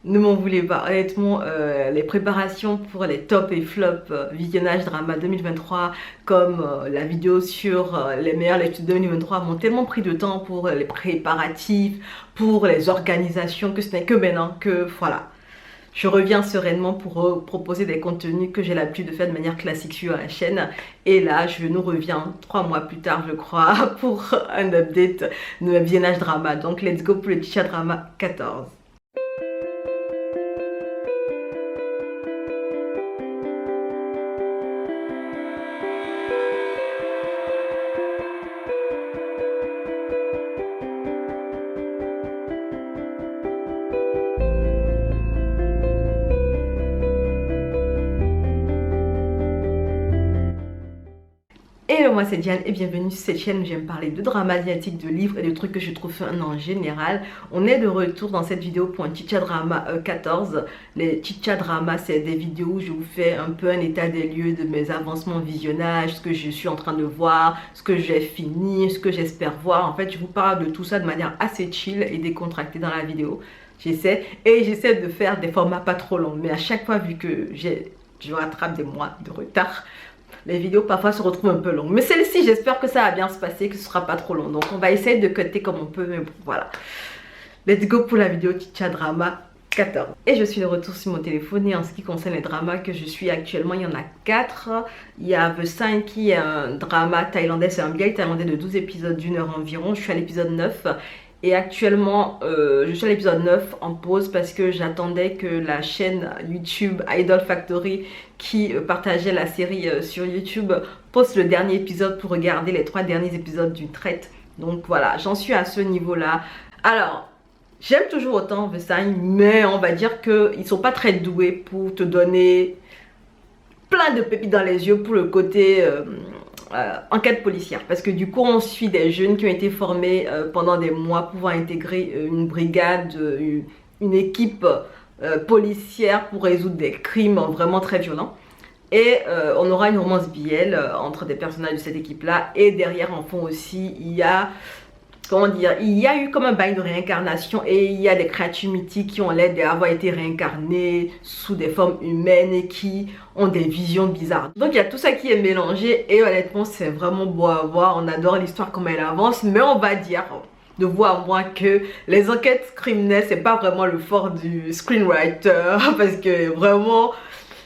ne m'en voulez pas. Honnêtement, les préparations pour les top et flop visionnage drama 2023, comme la vidéo sur les meilleures lectures de 2023, m'ont tellement pris de temps pour les préparatifs, pour les organisations, que ce n'est que maintenant que voilà. Je reviens sereinement pour proposer des contenus que j'ai l'habitude de faire de manière classique sur la chaîne. Et là, je nous reviens 3 mois plus tard, je crois, pour un update de visionnage drama. Donc, let's go pour le Chicha Drama 14. Hello, moi c'est Diane et bienvenue sur cette chaîne où j'aime parler de drama asiatique, de livres et de trucs que je trouve fun en général. On est de retour dans cette vidéo pour un Chicha Drama 14. Les Chicha Drama, c'est des vidéos où je vous fais un peu un état des lieux de mes avancements visionnage, ce que je suis en train de voir, ce que j'ai fini, ce que j'espère voir. En fait, je vous parle de tout ça de manière assez chill et décontractée dans la vidéo. J'essaie de faire des formats pas trop longs, mais à chaque fois, vu que je rattrape des mois de retard, les vidéos parfois se retrouvent un peu longues. Mais celle-ci, j'espère que ça va bien se passer, que ce sera pas trop long. Donc on va essayer de cutter comme on peut, mais bon, voilà. Let's go pour la vidéo Chicha Drama 14. Et je suis de retour sur mon téléphone. Et en ce qui concerne les dramas que je suis actuellement, il y en a 4. Il y a The Sign qui est un drama thaïlandais, c'est un vieil thaïlandais de 12 épisodes d'une heure environ. Je suis à l'épisode 9. Et actuellement, je suis à l'épisode 9 en pause parce que j'attendais que la chaîne YouTube Idol Factory qui partageait la série sur YouTube poste le dernier épisode pour regarder les 3 derniers épisodes d'une traite. Donc voilà, j'en suis à ce niveau-là. Alors, j'aime toujours autant The Sign, mais on va dire qu'ils ne sont pas très doués pour te donner plein de pépites dans les yeux pour le côté enquête policière, parce que du coup on suit des jeunes qui ont été formés pendant des mois pour pouvoir intégrer une brigade, une équipe policière pour résoudre des crimes vraiment très violents. Et on aura une romance BL entre des personnages de cette équipe là, et derrière en fond aussi il y a, comment dire, il y a eu comme un bail de réincarnation et il y a des créatures mythiques qui ont l'air d'avoir été réincarnées sous des formes humaines et qui ont des visions bizarres. Donc il y a tout ça qui est mélangé et honnêtement c'est vraiment beau à voir. On adore l'histoire comme elle avance, mais on va dire de vous à moi que les enquêtes criminelles c'est pas vraiment le fort du screenwriter parce que vraiment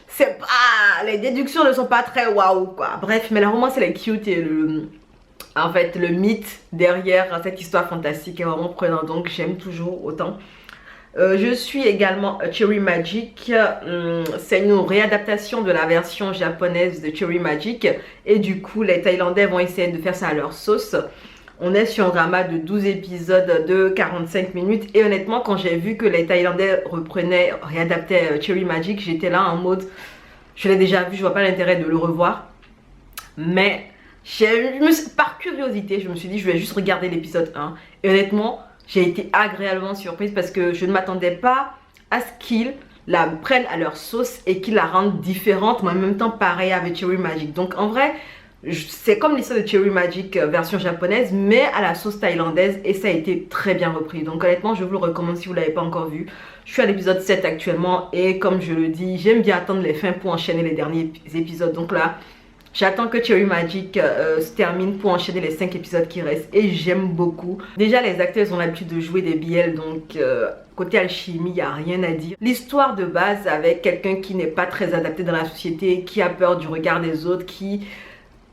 c'est pas, les déductions ne sont pas très waouh quoi. Bref, mais la romance elle est cute et en fait, le mythe derrière cette histoire fantastique est vraiment prenant, donc j'aime toujours autant. Je suis également Cherry Magic. C'est une réadaptation de la version japonaise de Cherry Magic. Et du coup, les Thaïlandais vont essayer de faire ça à leur sauce. On est sur un drama de 12 épisodes de 45 minutes. Et honnêtement, quand j'ai vu que les Thaïlandais réadaptaient Cherry Magic, j'étais là en mode, je l'ai déjà vu, je vois pas l'intérêt de le revoir. Mais par curiosité, je me suis dit je vais juste regarder l'épisode 1. Et honnêtement, j'ai été agréablement surprise parce que je ne m'attendais pas à ce qu'ils la prennent à leur sauce et qu'ils la rendent différente, mais en même temps pareil avec Cherry Magic. Donc en vrai, c'est comme l'histoire de Cherry Magic version japonaise, mais à la sauce thaïlandaise et ça a été très bien repris. Donc honnêtement, je vous le recommande si vous ne l'avez pas encore vu. Je suis à l'épisode 7 actuellement et comme je le dis, j'aime bien attendre les fins pour enchaîner les derniers épisodes. Donc là, j'attends que Cherry Magic se termine pour enchaîner les 5 épisodes qui restent et j'aime beaucoup. Déjà les acteurs ont l'habitude de jouer des BL donc côté alchimie il n'y a rien à dire. L'histoire de base avec quelqu'un qui n'est pas très adapté dans la société, qui a peur du regard des autres, qui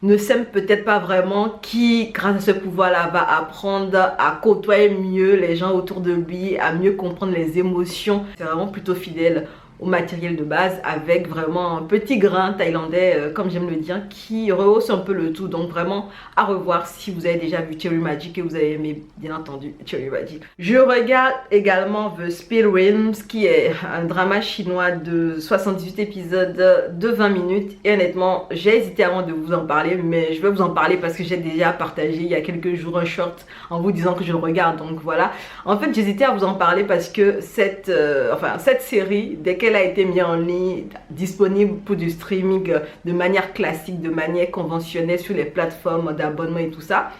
ne s'aime peut-être pas vraiment, qui grâce à ce pouvoir là va apprendre à côtoyer mieux les gens autour de lui, à mieux comprendre les émotions. C'est vraiment plutôt fidèle au matériel de base avec vraiment un petit grain thaïlandais comme j'aime le dire qui rehausse un peu le tout. Donc vraiment à revoir si vous avez déjà vu Cherry Magic et vous avez aimé bien entendu Cherry Magic. Je regarde également The Speed Realms qui est un drama chinois de 78 épisodes de 20 minutes et honnêtement j'ai hésité avant de vous en parler, mais je vais vous en parler parce que j'ai déjà partagé il y a quelques jours un short en vous disant que je le regarde. Donc voilà, en fait j'hésitais à vous en parler parce que cette série, dès qu'elle a été mise en ligne, disponible pour du streaming de manière classique, de manière conventionnelle sur les plateformes d'abonnement et tout ça,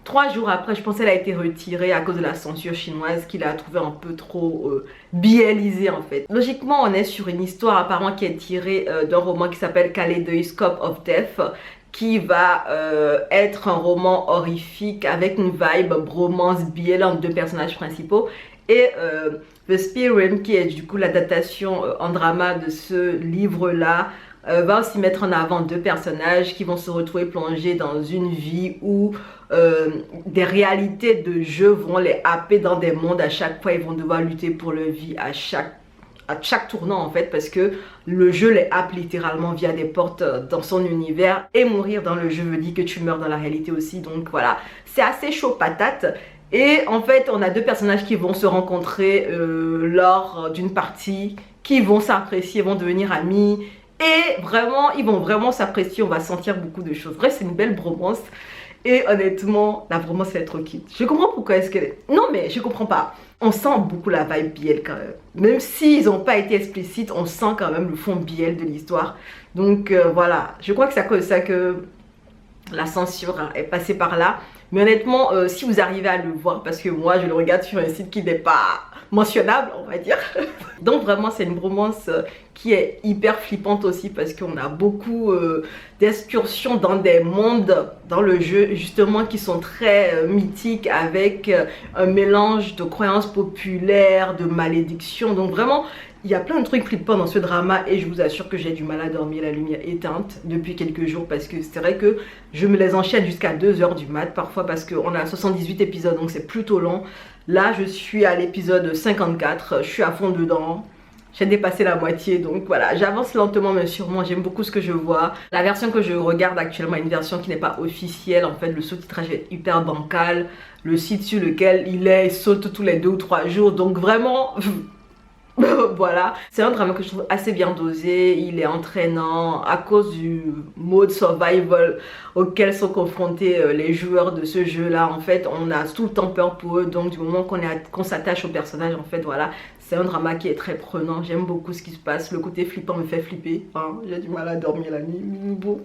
3 jours après, je pense qu'elle a été retirée à cause de la censure chinoise qu'il a trouvé un peu trop biellisée en fait. Logiquement, on est sur une histoire apparemment qui est tirée d'un roman qui s'appelle Kaleidoscope of Death, qui va être un roman horrifique avec une vibe bromance bielle entre 2 personnages principaux. Et The Spearwind, qui est du coup l'adaptation en drama de ce livre-là, va aussi mettre en avant 2 personnages qui vont se retrouver plongés dans une vie où des réalités de jeu vont les happer dans des mondes. À chaque fois, ils vont devoir lutter pour leur vie à chaque tournant en fait, parce que le jeu les happe littéralement via des portes dans son univers, et mourir dans le jeu veut dire que tu meurs dans la réalité aussi. Donc voilà, c'est assez chaud patate. Et en fait, on a 2 personnages qui vont se rencontrer lors d'une partie, qui vont s'apprécier, vont devenir amis. Et vraiment, ils vont vraiment s'apprécier, on va sentir beaucoup de choses. Bref, c'est une belle bromance. Et honnêtement, la bromance, elle est trop cute. Je comprends pourquoi est-ce qu'elle est... Non, mais je comprends pas. On sent beaucoup la vibe BL quand même. Même s'ils n'ont pas été explicites, on sent quand même le fond BL de l'histoire. Donc voilà, je crois que c'est à cause de ça que la censure est passée par là. Mais honnêtement, si vous arrivez à le voir, parce que moi, je le regarde sur un site qui n'est pas mentionnable, on va dire. Donc vraiment, c'est une bromance qui est hyper flippante aussi, parce qu'on a beaucoup d'excursions dans des mondes dans le jeu, justement, qui sont très mythiques, avec un mélange de croyances populaires, de malédictions. Donc vraiment, il y a plein de trucs flippants dans ce drama, et je vous assure que j'ai du mal à dormir la lumière éteinte depuis quelques jours, parce que c'est vrai que je me les enchaîne jusqu'à 2 h du mat parfois, parce qu'on a 78 épisodes, donc c'est plutôt long. Là, je suis à l'épisode 54, je suis à fond dedans. J'ai dépassé la moitié, donc voilà, j'avance lentement mais sûrement, j'aime beaucoup ce que je vois. La version que je regarde actuellement est une version qui n'est pas officielle, en fait le sous-titrage est hyper bancal. Le site sur lequel il saute tous les 2 ou 3 jours, donc vraiment... Voilà, c'est un drama que je trouve assez bien dosé, il est entraînant à cause du mode survival auquel sont confrontés les joueurs de ce jeu là. En fait, on a tout le temps peur pour eux, donc du moment qu'on s'attache au personnage, en fait voilà, c'est un drama qui est très prenant. J'aime beaucoup ce qui se passe, le côté flippant me fait flipper, hein. J'ai du mal à dormir la nuit, bon,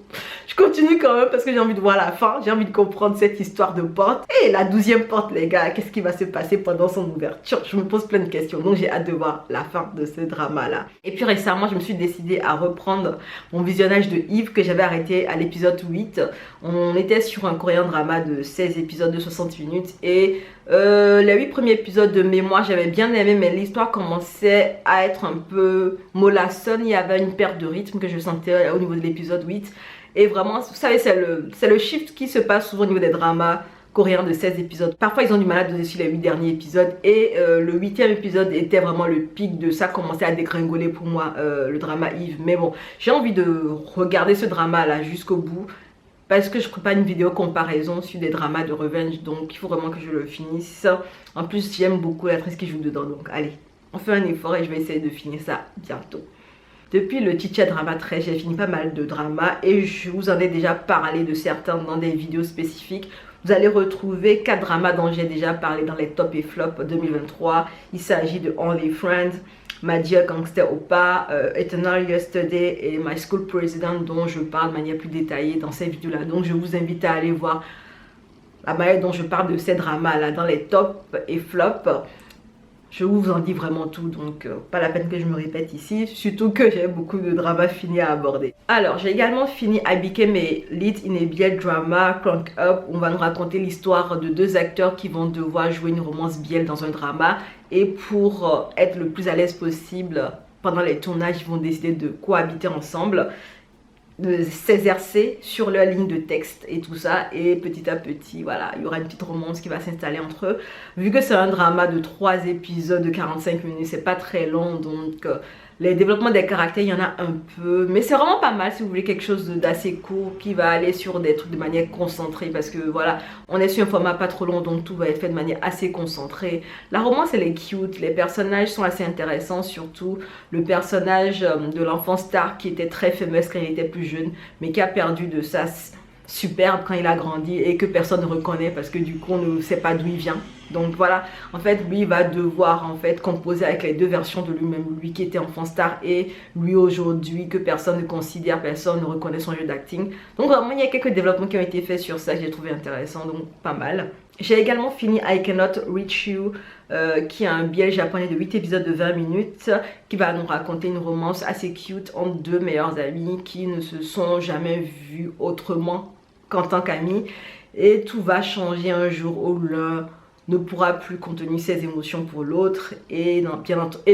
je continue quand même parce que j'ai envie de voir la fin, j'ai envie de comprendre cette histoire de porte. Et la 12e porte les gars, qu'est-ce qui va se passer pendant son ouverture? Je me pose plein de questions, donc j'ai hâte de voir la fin de ce drama là. Et puis récemment, je me suis décidée à reprendre mon visionnage de Eve que j'avais arrêté à l'épisode 8. On était sur un coréen drama de 16 épisodes de 60 minutes, et les 8 premiers épisodes de mémoire j'avais bien aimé, mais l'histoire commençait à être un peu mollassonne. Il y avait une perte de rythme que je sentais au niveau de l'épisode 8, et vraiment vous savez, c'est le shift qui se passe souvent au niveau des dramas coréens de 16 épisodes. Parfois ils ont du mal à doser sur les 8 derniers épisodes, et le 8e épisode était vraiment le pic de ça, commençait à dégringoler pour moi, le drama Eve. Mais bon, j'ai envie de regarder ce drama là jusqu'au bout, parce que je prépare une vidéo comparaison sur des dramas de revenge, donc il faut vraiment que je le finisse. En plus j'aime beaucoup l'actrice qui joue dedans, donc allez, on fait un effort et je vais essayer de finir ça bientôt. Depuis le Chicha Drama 13, j'ai fini pas mal de dramas, et je vous en ai déjà parlé de certains dans des vidéos spécifiques. Vous allez retrouver 4 dramas dont j'ai déjà parlé dans les top et flop 2023. Il s'agit de Only Friends, My Dear Gangster Oppa, Eternal Yesterday et My School President, dont je parle de manière plus détaillée dans ces vidéos là. Donc je vous invite à aller voir la manière dont je parle de ces dramas là dans les top et flop. Je vous en dis vraiment tout, donc pas la peine que je me répète ici, surtout que j'ai beaucoup de dramas finis à aborder. Alors, j'ai également fini I Became a Lead in a BL Drama, Crank Up. On va nous raconter l'histoire de 2 acteurs qui vont devoir jouer une romance BL dans un drama, et pour être le plus à l'aise possible pendant les tournages, ils vont décider de cohabiter ensemble, de s'exercer sur leur ligne de texte et tout ça, et petit à petit voilà, il y aura une petite romance qui va s'installer entre eux. Vu que c'est un drama de 3 épisodes de 45 minutes, c'est pas très long, donc les développements des caractères, il y en a un peu, mais c'est vraiment pas mal si vous voulez quelque chose d'assez court qui va aller sur des trucs de manière concentrée, parce que voilà, on est sur un format pas trop long, donc tout va être fait de manière assez concentrée. La romance elle est cute, les personnages sont assez intéressants, surtout le personnage de l'enfant Star qui était très fameuse quand il était plus jeune, mais qui a perdu de superbe quand il a grandi et que personne ne reconnaît parce que du coup on ne sait pas d'où il vient. Donc voilà, en fait lui il va devoir en fait composer avec les deux versions de lui-même, lui qui était enfant star et lui aujourd'hui que personne ne considère, personne ne reconnaît son jeu d'acting. Donc vraiment il y a quelques développements qui ont été faits sur ça que j'ai trouvé intéressant, donc pas mal. J'ai également fini I Cannot Reach You, qui est un BL japonais de 8 épisodes de 20 minutes, qui va nous raconter une romance assez cute entre deux meilleurs amis qui ne se sont jamais vus autrement qu'en tant qu'amis. Et tout va changer un jour où l'un ne pourra plus contenir ses émotions pour l'autre et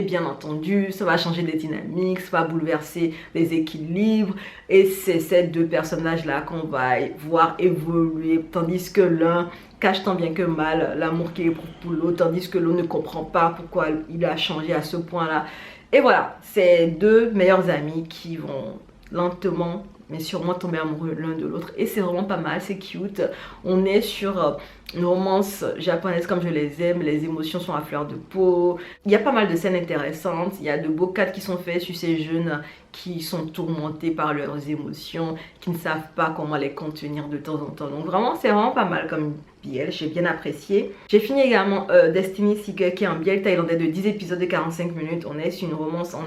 bien entendu ça va changer les dynamiques, ça va bouleverser les équilibres et c'est ces deux personnages là qu'on va voir évoluer tandis que l'un cache tant bien que mal l'amour qu'il éprouve pour l'autre tandis que l'autre ne comprend pas pourquoi il a changé à ce point là. Et voilà, c'est deux meilleurs amis qui vont lentement mais sûrement tomber amoureux l'un de l'autre et c'est vraiment pas mal, c'est cute. On est sur une romance japonaise comme je les aime, les émotions sont à fleur de peau, il y a pas mal de scènes intéressantes, il y a de beaux cadres qui sont faits sur ces jeunes qui sont tourmentés par leurs émotions, qui ne savent pas comment les contenir de temps en temps. Donc vraiment c'est vraiment pas mal comme BL, j'ai bien apprécié. J'ai fini également Destiny Seeker qui est un BL thaïlandais de 10 épisodes de 45 minutes. On est sur une romance en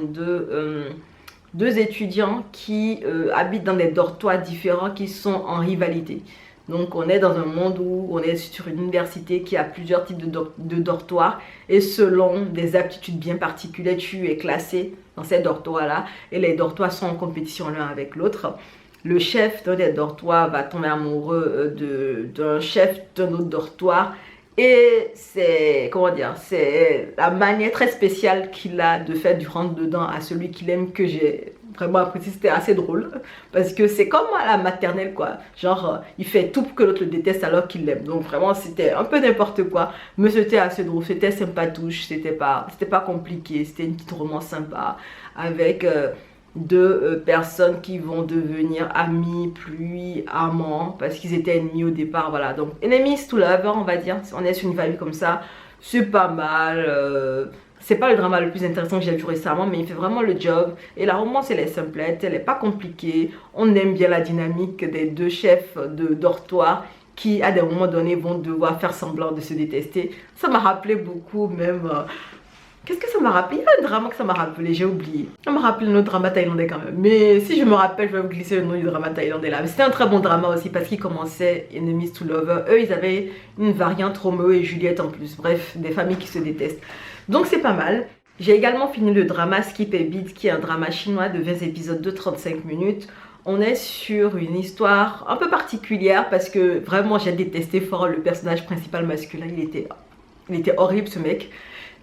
deux étudiants qui habitent dans des dortoirs différents qui sont en rivalité. Donc on est dans un monde où on est sur une université qui a plusieurs types de dortoirs et selon des aptitudes bien particulières, tu es classé dans ces dortoirs-là et les dortoirs sont en compétition l'un avec l'autre. Le chef d'un des dortoirs va tomber amoureux d'un chef d'un autre dortoir et c'est, comment dire, c'est la manière très spéciale qu'il a de faire du rentre dedans à celui qu'il aime que j'ai vraiment apprécié. C'était assez drôle parce que c'est comme à la maternelle quoi, genre il fait tout pour que l'autre le déteste alors qu'il l'aime. Donc vraiment c'était un peu n'importe quoi mais c'était assez drôle, c'était sympatouche, c'était pas compliqué, c'était une petite romance sympa avec deux personnes qui vont devenir amis puis amants parce qu'ils étaient ennemis au départ. Voilà, donc enemies to lover on va dire, on est sur une vibe comme ça, c'est pas mal. C'est pas le drama le plus intéressant que j'ai vu récemment mais il fait vraiment le job et la romance elle est simplette, elle est pas compliquée, on aime bien la dynamique des deux chefs de dortoir qui à des moments donnés vont devoir faire semblant de se détester. Ça m'a rappelé beaucoup même qu'est-ce que ça m'a rappelé? Il y a un drama que ça m'a rappelé, j'ai oublié. Ça m'a rappelé un autre drama thaïlandais quand même. Mais si je me rappelle, je vais vous glisser le nom du drama thaïlandais là. C'était un très bon drama aussi parce qu'il commençait Enemies to Lover. Eux, ils avaient une variante Roméo et Juliette en plus. Bref, des familles qui se détestent. Donc c'est pas mal. J'ai également fini le drama Skip a Beat qui est un drama chinois de 20 épisodes de 35 minutes. On est sur une histoire un peu particulière parce que vraiment j'ai détesté fort le personnage principal masculin. Il était horrible ce mec.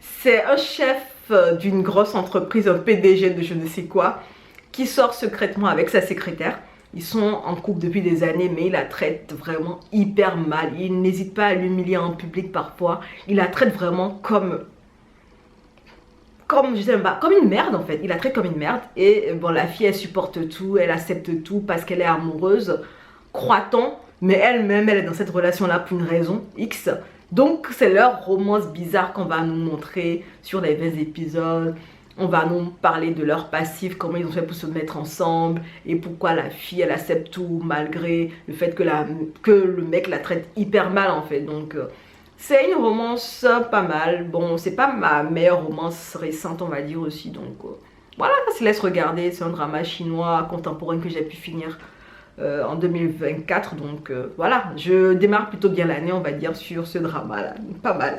C'est un chef d'une grosse entreprise, un PDG de je ne sais quoi, qui sort secrètement avec sa secrétaire. Ils sont en couple depuis des années, mais il la traite vraiment hyper mal. Il n'hésite pas à l'humilier en public parfois. Il la traite vraiment je sais pas, comme une merde en fait. Il la traite comme une merde. Et bon, la fille, elle supporte tout, elle accepte tout parce qu'elle est amoureuse, croit-on. Mais elle-même, elle est dans cette relation-là pour une raison X. Donc c'est leur romance bizarre qu'on va nous montrer sur les 20 épisodes. On va nous parler de leur passif, comment ils ont fait pour se mettre ensemble et pourquoi la fille elle accepte tout malgré le fait que le mec la traite hyper mal en fait. Donc c'est une romance pas mal. Bon, c'est pas ma meilleure romance récente on va dire aussi. Donc voilà, ça se laisse regarder. C'est un drama chinois contemporain que j'ai pu finir en 2024. Donc voilà, je démarre plutôt bien l'année on va dire sur ce drama là, pas mal.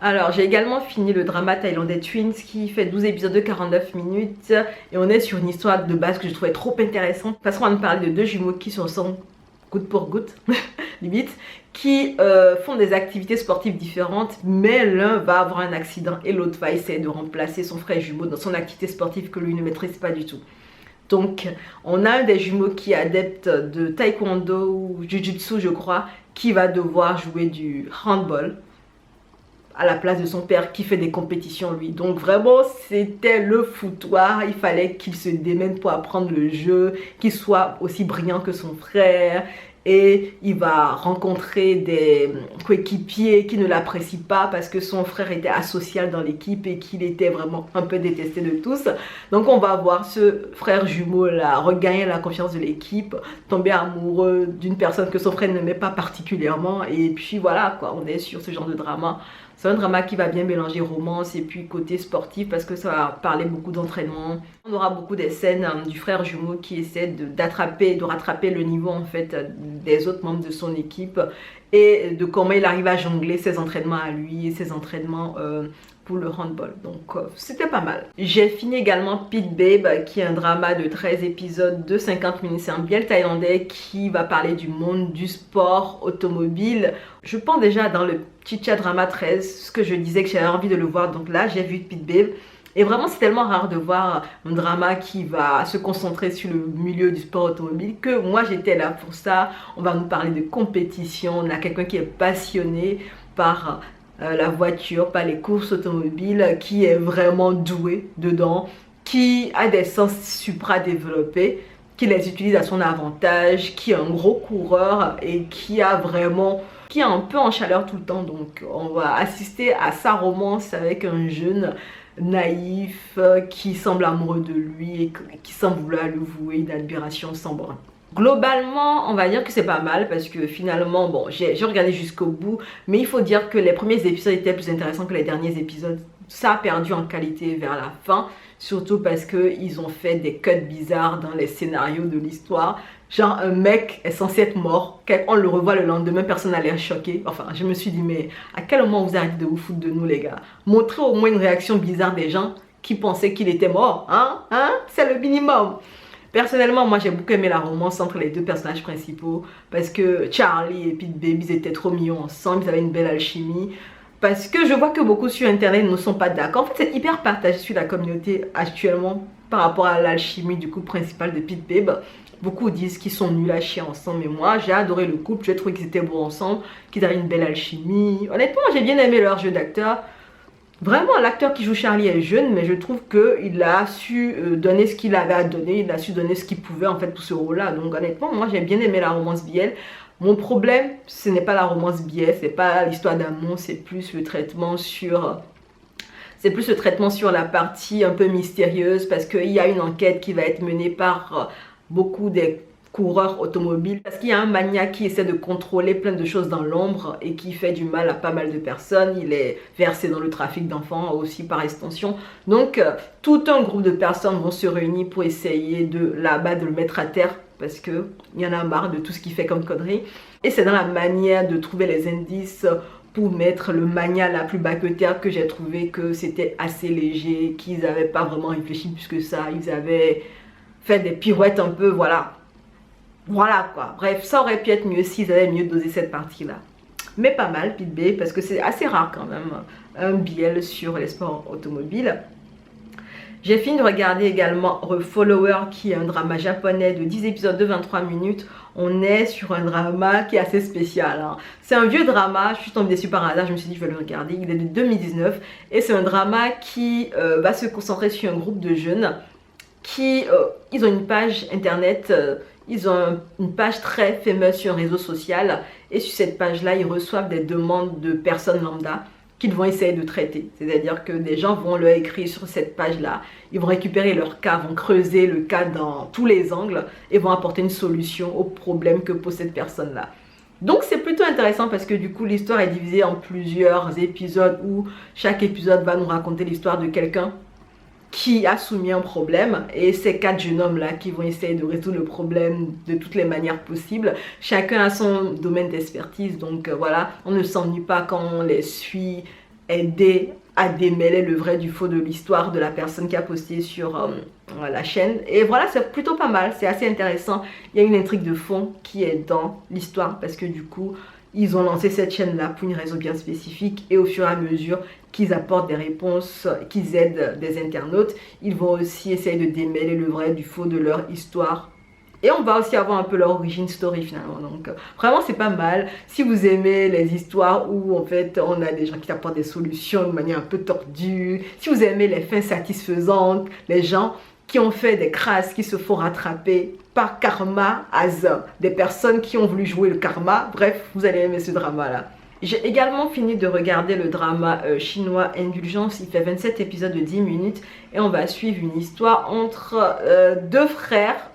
Alors j'ai également fini le drama thaïlandais Twins qui fait 12 épisodes de 49 minutes et on est sur une histoire de base que je trouvais trop intéressante parce qu'on va nous parler de deux jumeaux qui se ressemblent goutte pour goutte limite, qui font des activités sportives différentes mais l'un va avoir un accident et l'autre va essayer de remplacer son frère jumeau dans son activité sportive que lui ne maîtrise pas du tout. Donc on a un des jumeaux qui est adepte de taekwondo ou jujutsu je crois, qui va devoir jouer du handball à la place de son père qui fait des compétitions lui. Donc vraiment c'était le foutoir, il fallait qu'il se démène pour apprendre le jeu, qu'il soit aussi brillant que son frère et il va rencontrer des coéquipiers qui ne l'apprécient pas parce que son frère était asocial dans l'équipe et qu'il était vraiment un peu détesté de tous. Donc on va voir ce frère jumeau là regagner la confiance de l'équipe, tomber amoureux d'une personne que son frère n'aimait pas particulièrement, et puis voilà quoi, on est sur ce genre de drama. C'est un drama qui va bien mélanger romance et puis côté sportif parce que ça va parler beaucoup d'entraînement. On aura beaucoup des scènes du frère jumeau qui essaie de rattraper le niveau en fait des autres membres de son équipe et de comment il arrive à jongler ses entraînements à lui et ses entraînements pour le handball. Donc c'était pas mal. J'ai fini également Pit Babe qui est un drama de 13 épisodes de 50 minutes. C'est un biel thaïlandais qui va parler du monde du sport automobile. Je pense déjà dans le Chicha Drama 13 ce que je disais que j'avais envie de le voir. Donc là j'ai vu Pit Babe. Et vraiment, c'est tellement rare de voir un drama qui va se concentrer sur le milieu du sport automobile que moi, j'étais là pour ça. On va nous parler de compétition. On a quelqu'un qui est passionné par la voiture, par les courses automobiles, qui est vraiment doué dedans, qui a des sens supra-développés, qui les utilise à son avantage, qui est un gros coureur et qui a vraiment... qui est un peu en chaleur tout le temps. Donc, on va assister à sa romance avec un jeune naïf qui semble amoureux de lui et qui semble vouloir lui vouer une admiration sans borne. Globalement, on va dire que c'est pas mal parce que finalement, bon, j'ai regardé jusqu'au bout, mais il faut dire que les premiers épisodes étaient plus intéressants que les derniers épisodes. Ça a perdu en qualité vers la fin, surtout parce qu'ils ont fait des cuts bizarres dans les scénarios de l'histoire. Genre, un mec est censé être mort, on le revoit le lendemain, personne n'a l'air choqué. Enfin, je me suis dit, mais à quel moment vous arrêtez de vous foutre de nous, les gars? Montrez au moins une réaction bizarre des gens qui pensaient qu'il était mort, hein? C'est le minimum. Personnellement, moi j'ai beaucoup aimé la romance entre les deux personnages principaux parce que Charlie et Pit Babe, ils étaient trop mignons ensemble, ils avaient une belle alchimie. Parce que je vois que beaucoup sur internet ne sont pas d'accord. En fait, c'est hyper partagé sur la communauté actuellement par rapport à l'alchimie du couple principal de Pit Babe. Beaucoup disent qu'ils sont nuls à chier ensemble, mais moi j'ai adoré le couple, j'ai trouvé qu'ils étaient beaux ensemble, qu'ils avaient une belle alchimie. Honnêtement, j'ai bien aimé leur jeu d'acteur. Vraiment, l'acteur qui joue Charlie est jeune, mais je trouve qu'il a su donner ce qu'il avait à donner, il a su donner ce qu'il pouvait en fait pour ce rôle-là. Donc honnêtement, moi j'ai bien aimé la romance bielle. Mon problème, ce n'est pas la romance bielle, c'est pas l'histoire d'amour, c'est plus le traitement sur... C'est plus le traitement sur la partie un peu mystérieuse parce qu'il y a une enquête qui va être menée par beaucoup des coureurs automobiles parce qu'il y a un maniaque qui essaie de contrôler plein de choses dans l'ombre et qui fait du mal à pas mal de personnes. Il est versé dans le trafic d'enfants aussi par extension. Donc tout un groupe de personnes vont se réunir pour essayer de l'abattre, de le mettre à terre parce qu'il y en a marre de tout ce qu'il fait comme connerie. Et c'est dans la manière de trouver les indices pour mettre le mania la plus bas que terre que j'ai trouvé que c'était assez léger, qu'ils n'avaient pas vraiment réfléchi plus que ça. Ils avaient fait des pirouettes un peu, voilà. Voilà quoi. Bref, ça aurait pu être mieux s'ils avaient mieux dosé cette partie-là. Mais pas mal, Pit Babe, parce que c'est assez rare quand même, un biel sur les sports automobiles. J'ai fini de regarder également The Follower, qui est un drama japonais de 10 épisodes de 23 minutes. On est sur un drama qui est assez spécial. Hein. C'est un vieux drama, je suis tombée dessus par hasard, je me suis dit je vais le regarder. Il est de 2019 et c'est un drama qui va se concentrer sur un groupe de jeunes qui ils ont une page internet, ils ont une page très fameuse sur un réseau social et sur cette page-là, ils reçoivent des demandes de personnes lambda qu'ils vont essayer de traiter. C'est-à-dire que des gens vont leur écrire sur cette page-là, ils vont récupérer leur cas, vont creuser le cas dans tous les angles et vont apporter une solution au problème que pose cette personne-là. Donc c'est plutôt intéressant parce que du coup l'histoire est divisée en plusieurs épisodes où chaque épisode va nous raconter l'histoire de quelqu'un qui a soumis un problème et ces 4 jeunes hommes là qui vont essayer de résoudre le problème de toutes les manières possibles. Chacun a son domaine d'expertise, donc voilà, on ne s'ennuie pas quand on les suit aider à démêler le vrai du faux de l'histoire de la personne qui a posté sur la chaîne. Et voilà, c'est plutôt pas mal, c'est assez intéressant. Il y a une intrigue de fond qui est dans l'histoire parce que du coup ils ont lancé cette chaîne-là pour une raison bien spécifique et au fur et à mesure qu'ils apportent des réponses, qu'ils aident des internautes, ils vont aussi essayer de démêler le vrai du faux de leur histoire. Et on va aussi avoir un peu leur origin story finalement. Donc vraiment c'est pas mal. Si vous aimez les histoires où en fait on a des gens qui apportent des solutions de manière un peu tordue, si vous aimez les fins satisfaisantes, les gens qui ont fait des crasses, qui se font rattraper par karma as des personnes qui ont voulu jouer le karma. Bref, vous allez aimer ce drama-là. J'ai également fini de regarder le drama chinois Indulgence. Il fait 27 épisodes de 10 minutes et on va suivre une histoire entre deux frères.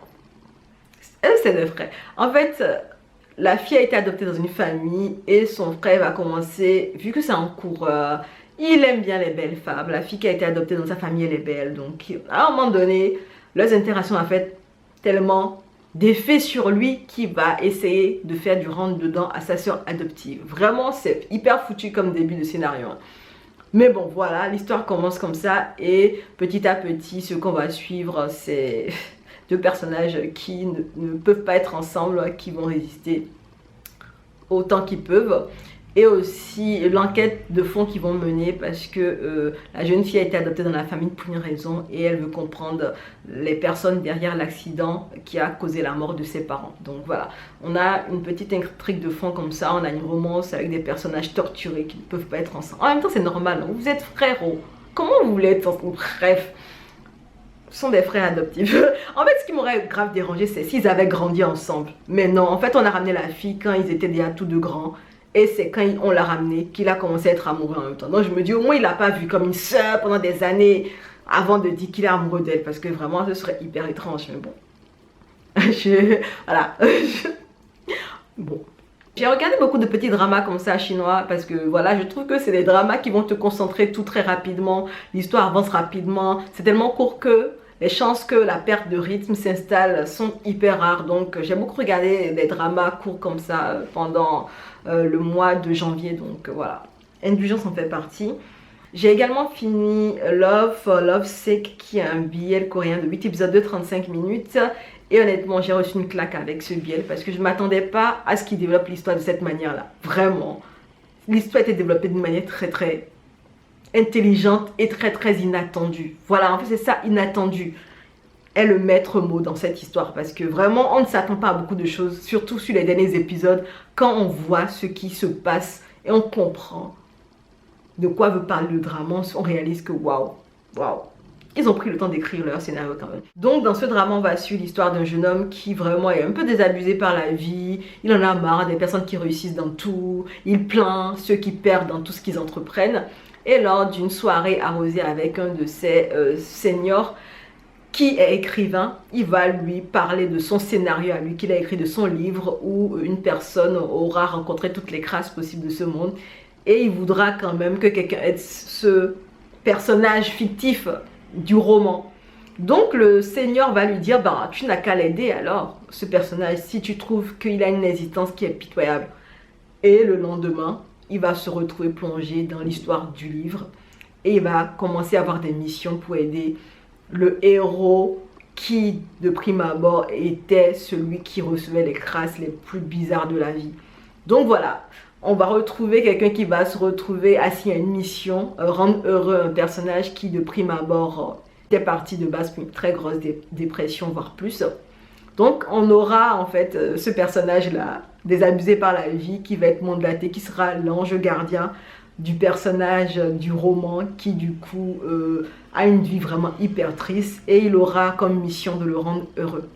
C'est deux frères. En fait, la fille a été adoptée dans une famille et son frère va commencer, vu que c'est en cours, il aime bien les belles femmes. La fille qui a été adoptée dans sa famille, elle est belle. Donc, à un moment donné, leurs interactions ont fait tellement d'effet sur lui qui va essayer de faire du rentre-dedans à sa soeur adoptive. Vraiment, c'est hyper foutu comme début de scénario. Mais bon, voilà, l'histoire commence comme ça et petit à petit, ce qu'on va suivre, c'est deux personnages qui ne peuvent pas être ensemble, qui vont résister autant qu'ils peuvent. Et aussi l'enquête de fond qu'ils vont mener parce que la jeune fille a été adoptée dans la famille pour une raison et elle veut comprendre les personnes derrière l'accident qui a causé la mort de ses parents. Donc voilà, on a une petite intrigue de fond comme ça, on a une romance avec des personnages torturés qui ne peuvent pas être ensemble. En même temps c'est normal, hein, vous êtes frères, comment vous voulez être ensemble? Bref, ce sont des frères adoptifs. En fait ce qui m'aurait grave dérangé c'est s'ils avaient grandi ensemble. Mais non, en fait on a ramené la fille quand ils étaient déjà tous deux grands. Et c'est quand on l'a ramené qu'il a commencé à être amoureux en même temps. Donc je me dis au moins il l'a pas vu comme une soeur pendant des années avant de dire qu'il est amoureux d'elle. Parce que vraiment ce serait hyper étrange. Mais bon. Voilà. Bon. J'ai regardé beaucoup de petits dramas comme ça chinois parce que voilà, je trouve que c'est des dramas qui vont te concentrer tout très rapidement. L'histoire avance rapidement. C'est tellement court que les chances que la perte de rythme s'installe sont hyper rares. Donc j'ai beaucoup regardé des dramas courts comme ça pendant le mois de janvier. Donc voilà, Indulgence en fait partie. J'ai également fini Love for Love's Sake qui est un BL coréen de 8 épisodes de 35 minutes. Et honnêtement, j'ai reçu une claque avec ce BL parce que je ne m'attendais pas à ce qu'il développe l'histoire de cette manière-là. Vraiment. L'histoire a été développée d'une manière très intelligente et très inattendue. Voilà, en fait c'est ça, inattendu est le maître mot dans cette histoire parce que vraiment on ne s'attend pas à beaucoup de choses, surtout sur les derniers épisodes quand on voit ce qui se passe et on comprend de quoi veut parler le drama, on réalise que waouh, ils ont pris le temps d'écrire leur scénario quand même. Donc dans ce drama on va suivre l'histoire d'un jeune homme qui vraiment est un peu désabusé par la vie, il en a marre des personnes qui réussissent dans tout, il plaint ceux qui perdent dans tout ce qu'ils entreprennent. Et lors d'une soirée arrosée avec un de ses seniors qui est écrivain, il va lui parler de son scénario à lui qu'il a écrit, de son livre où une personne aura rencontré toutes les crasses possibles de ce monde et il voudra quand même que quelqu'un aide ce personnage fictif du roman. Donc le seigneur va lui dire, bah, tu n'as qu'à l'aider alors, ce personnage, si tu trouves qu'il a une hésitance qui est pitoyable. Et le lendemain, il va se retrouver plongé dans l'histoire du livre et il va commencer à avoir des missions pour aider le héros qui, de prime abord, était celui qui recevait les crasses les plus bizarres de la vie. Donc voilà, on va retrouver quelqu'un qui va se retrouver assis à une mission, rendre heureux un personnage qui, de prime abord, était parti de base pour une très grosse dépression, voire plus. Donc on aura en fait ce personnage-là, désabusé par la vie, qui va être mandelaté, qui sera l'ange gardien du personnage du roman, qui du coup a une vie vraiment hyper triste et il aura comme mission de le rendre heureux.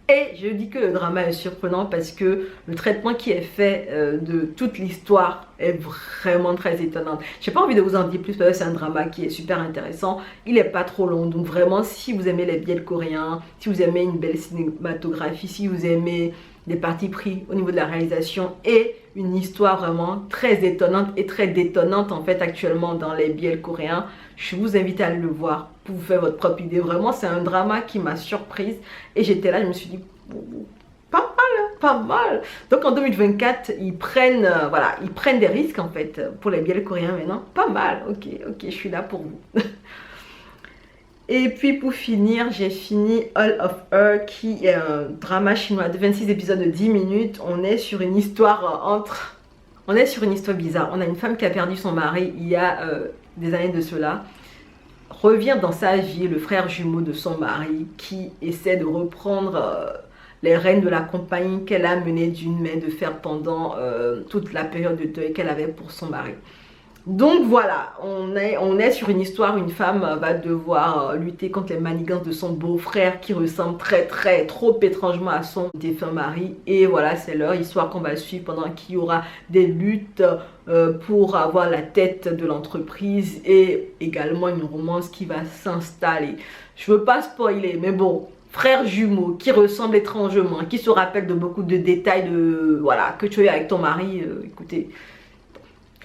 Et je dis que le drama est surprenant parce que le traitement qui est fait de toute l'histoire est vraiment très étonnant. J'ai pas envie de vous en dire plus parce que c'est un drama qui est super intéressant. Il n'est pas trop long, donc vraiment si vous aimez les BL coréens, si vous aimez une belle cinématographie, si vous aimez des partis pris au niveau de la réalisation et une histoire vraiment très étonnante et très détonnante en fait actuellement dans les BL coréens, je vous invite à aller le voir pour vous faire votre propre idée. Vraiment c'est un drama qui m'a surprise et j'étais là, je me suis dit pas mal, hein, pas mal. Donc en 2024 ils prennent voilà, ils prennent des risques en fait pour les BL coréens maintenant. Pas mal, ok, je suis là pour vous. Et puis pour finir, j'ai fini All of Her qui est un drama chinois de 26 épisodes de 10 minutes. On est sur une histoire bizarre. On a une femme qui a perdu son mari il y a des années de cela. Revient dans sa vie le frère jumeau de son mari qui essaie de reprendre les rênes de la compagnie qu'elle a menée d'une main de fer pendant toute la période de deuil qu'elle avait pour son mari. Donc voilà, on est sur une histoire, une femme va devoir lutter contre les manigances de son beau-frère qui ressemble trop étrangement à son défunt mari. Et voilà, c'est leur histoire qu'on va suivre pendant qu'il y aura des luttes pour avoir la tête de l'entreprise et également une romance qui va s'installer. Je veux pas spoiler, mais bon, frères jumeaux qui ressemblent étrangement, qui se rappellent de beaucoup de détails voilà, que tu as eu avec ton mari, écoutez...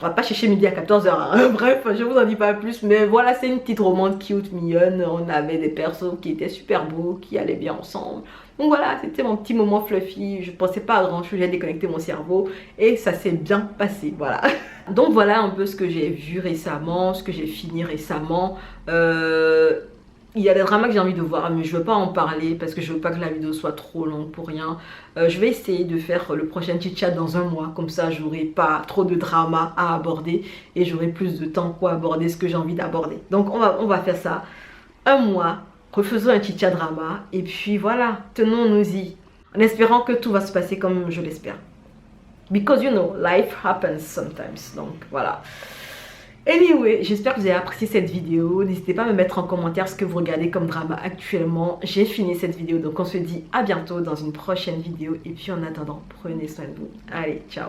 On va pas chercher midi à 14h. Hein. Bref, je vous en dis pas plus. Mais voilà, c'est une petite romance cute, mignonne. On avait des persos qui étaient super beaux, qui allaient bien ensemble. Donc voilà, c'était mon petit moment fluffy. Je pensais pas à grand chose, j'ai déconnecté mon cerveau. Et ça s'est bien passé, voilà. Donc voilà un peu ce que j'ai vu récemment, ce que j'ai fini récemment. Il y a des dramas que j'ai envie de voir, mais je veux pas en parler parce que je veux pas que la vidéo soit trop longue pour rien. Je vais essayer de faire le prochain chit-chat dans un mois, comme ça j'aurai pas trop de drama à aborder et j'aurai plus de temps pour aborder ce que j'ai envie d'aborder. Donc on va faire ça un mois, refaisons un chit-chat drama et puis voilà, tenons-nous-y en espérant que tout va se passer comme je l'espère. Because you know, life happens sometimes, donc voilà. Anyway, j'espère que vous avez apprécié cette vidéo. N'hésitez pas à me mettre en commentaire ce que vous regardez comme drama actuellement. J'ai fini cette vidéo, donc on se dit à bientôt dans une prochaine vidéo. Et puis en attendant, prenez soin de vous. Allez, ciao!